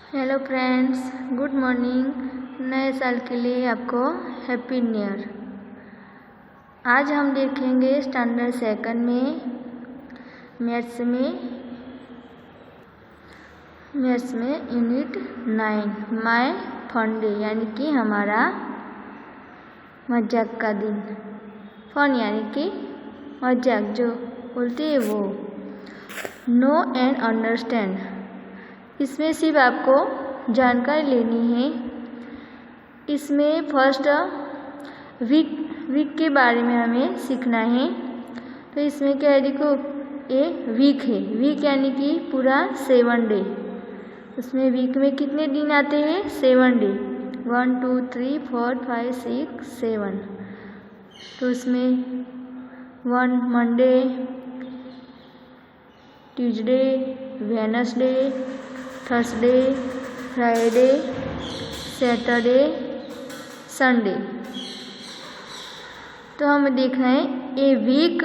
Hello friends, good morning. नए साल के लिए आपको हैप्पी न्यू ईयर। आज हम देखेंगे स्टैंडर्ड सेकंड में मैथ्स में यूनिट 9 माय फन डे, यानी कि हमारा मजाक का दिन। फन यानी कि मजाक, जो बोलते हैं वो। नो एंड अंडरस्टैंड, इसमें सिर्फ आपको जानकारी लेनी है। इसमें फर्स्ट वीक के बारे में हमें सीखना है। तो इसमें क्या है, देखो ये वीक है। वीक यानी कि पूरा 7 डे। उसमें वीक में कितने दिन आते हैं? 7 डे। 1 2 3 4 5 6 7। तो उसमें 1 Monday, Tuesday, Wednesday, Thursday, Friday, Saturday, Sunday. तो हमें देखना है a week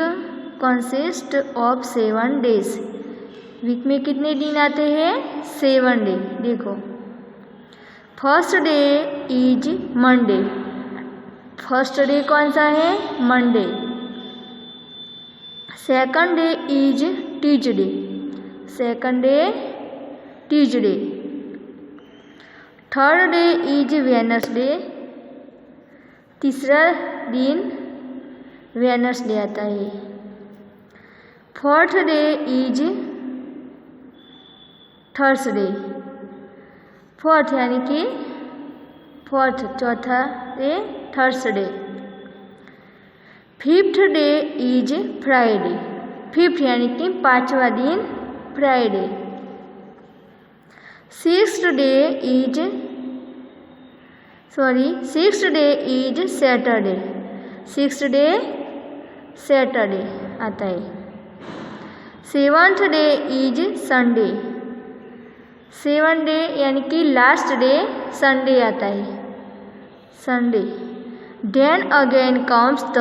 consist of 7 days. Week में कितने दिन आते हैं? 7 डे। देखो, first day is Monday. First day कौन सा है? Monday. Second day is Tuesday. Second day Tuesday. Third day is Wednesday. तीसरा दिन वेडनेसडे आता है। Fourth day is Thursday. Fourth यानी कि फोर्थ, चौथा day Thursday. Fifth day is Friday. Fifth यानी कि 5वां दिन Friday. Sixth day is Saturday. Sixth day Saturday आता है। Seventh day is Sunday. Seven day यानी कि लास्ट डे संडे आता है, Sunday. Then again comes the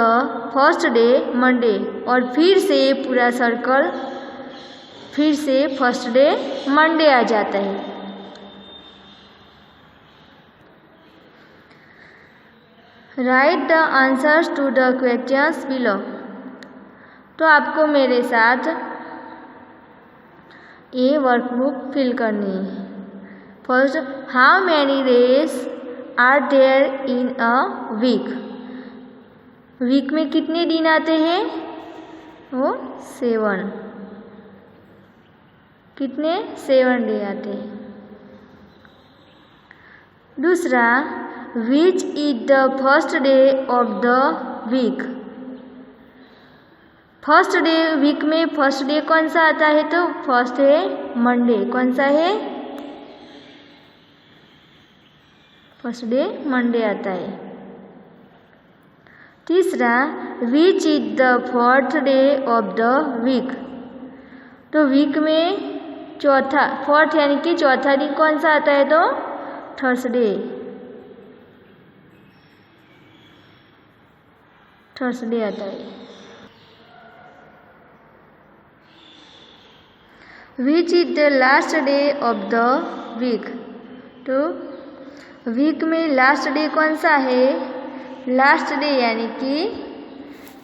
first day Monday. और फिर से पूरा सर्कल, फिर से फर्स्ट डे मंडे आ जाता है। Write the answers to the questions below. तो आपको मेरे साथ ये वर्कबुक फिल करनी है। First, how many days are there in a week. Week में कितने दिन आते हैं? वो 7। कितने? 7 डे आते हैं। दूसरा, which is the first day of the week. First day, week में फर्स्ट डे कौन सा आता है? तो फर्स्ट है मंडे। कौन सा है? फर्स्ट डे मंडे आता है। तीसरा, which is the fourth day of the week. तो वीक में चौथा, फोर्थ यानी कि चौथा दिन कौन सा आता है? तो थर्सडे। थर्सडे आता है। Which is the last day of the week. तो वीक में लास्ट डे कौन सा है? लास्ट डे यानी कि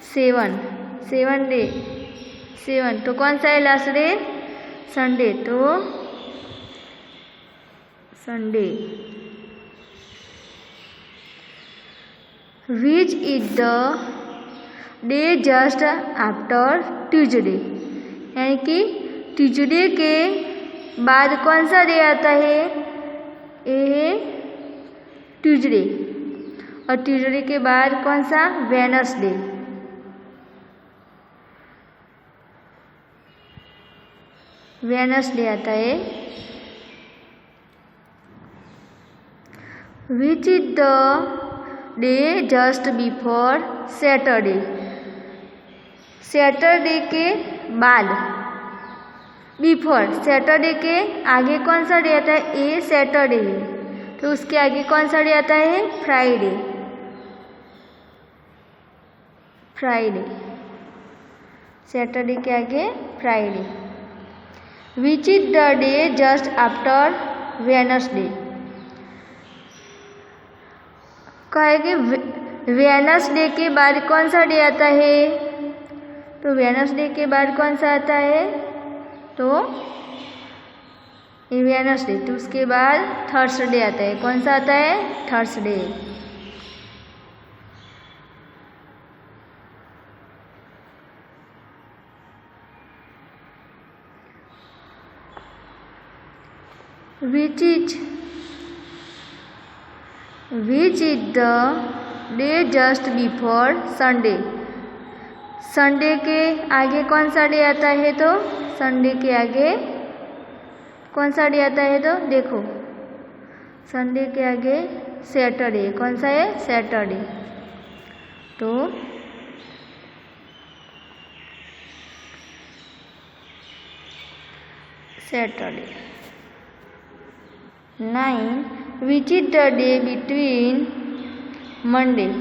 7 डे 7। तो कौन सा है लास्ट डे? संडे। तो Sunday. Which is the day just after Tuesday. यानी कि ट्यूसडे के बाद कौन सा डे आता है? ये है ट्यूसडे। और ट्यूसडे के बाद कौन सा? वेडनेसडे। वेडनेसडे आता है। Which is the day just before Saturday. Saturday के बाद, बिफोर। सैटरडे के आगे कौन सा डे आता है? ये सैटरडे है, तो उसके आगे कौन सा डे आता है? फ्राइडे। फ्राइडे, सैटरडे के आगे Friday. Which is the day just after Wednesday. कहेगी वेनसडे के बाद कौन सा डे आता है, तो वेनसडे के बाद कौन सा आता है, तो वेनसडे, तो उसके बाद थर्सडे आता है। कौन सा आता है, Thursday. Which is the day just before Sunday? Sunday के आगे कौन सा डे आता है, तो संडे के आगे कौन सा डे आता है, तो देखो संडे के आगे सैटरडे। कौन सा है, सैटरडे। तो Saturday. 9. Which is the day between Monday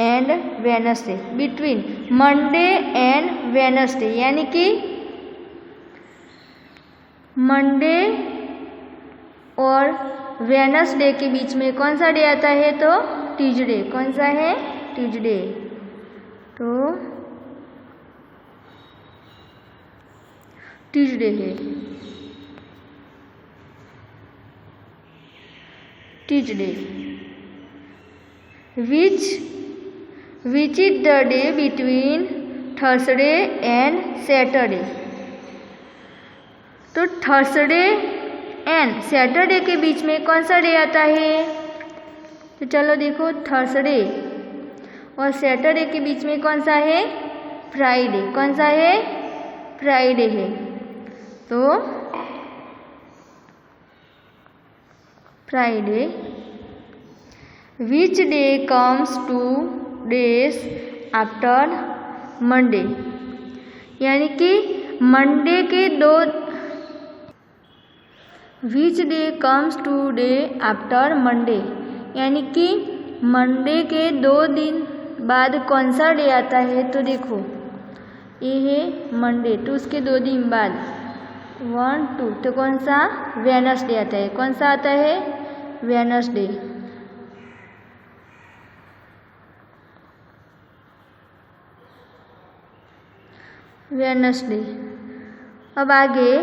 and Wednesday? Between Monday and Wednesday, यानी कि मंडे और वेनसडे के बीच में कौन सा डे आता है, तो ट्यूसडे। कौन सा है, ट्यूसडे। तो ट्यूसडे है, Tuesday. Which is the day between Thursday and Saturday? तो थर्सडे एंड सैटरडे के बीच में कौन सा डे आता है, तो चलो देखो थर्सडे और सैटरडे के बीच में कौन सा है, फ्राइडे। कौन सा है, फ्राइडे है। तो Friday. Which day comes 2 days after Monday? यानी कि मंडे के दो, Which day comes 2 days after Monday? यानी कि मंडे के 2 दिन बाद कौन सा डे आता है, तो देखो ये है मंडे, तो उसके 2 दिन बाद 1 2, तो कौन सा, वेनसडे आता है। कौन सा आता है, वेनसडे। वेनसडे। अब आगे,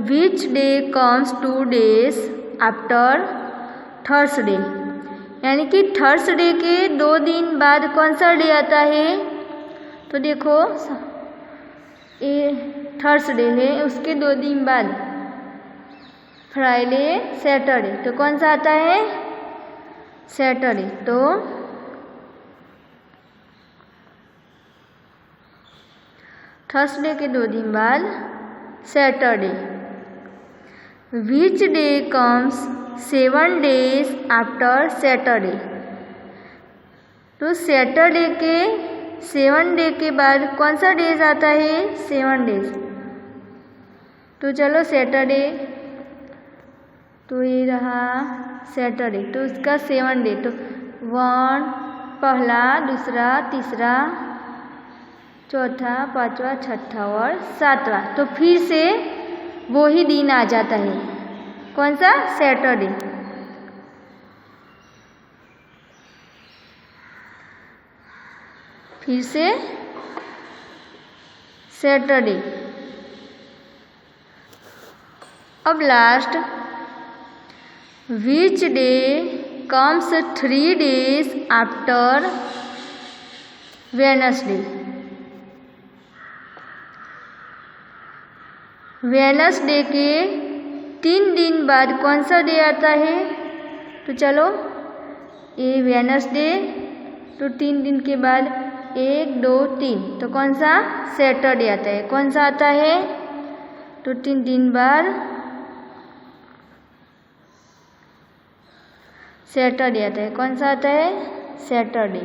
which day comes 2 days after Thursday? यानी कि थर्सडे के 2 दिन बाद कौन सा डे आता है, तो देखो ये थर्सडे है, उसके 2 दिन बाद फ्राइडे, सैटरडे, तो कौन सा आता है, सैटरडे। तो थर्सडे के 2 दिन बाद Saturday. Which day comes 7 days after Saturday? तो सैटरडे के 7 डे के बाद कौन सा डेज आता है, 7 डेज। तो चलो सैटरडे, तो ये रहा सैटरडे, तो उसका 7 डे, तो 1 पहला, दूसरा, तीसरा, चौथा, पांचवा, छठा और 7वां, तो फिर से वो ही दिन आ जाता है। कौन सा, सैटरडे। फिर से सैटरडे। अब last, which day comes 3 days after Wednesday? Wednesday के 3 दिन बाद कौन सा डे आता है, तो चलो ये वेनसडे, तो 3 दिन के बाद 1 2 3, तो कौन सा, सैटरडे आता है। कौन सा आता है, तो 3 दिन बाद सैटरडे आता है। कौन सा आता है, सैटरडे।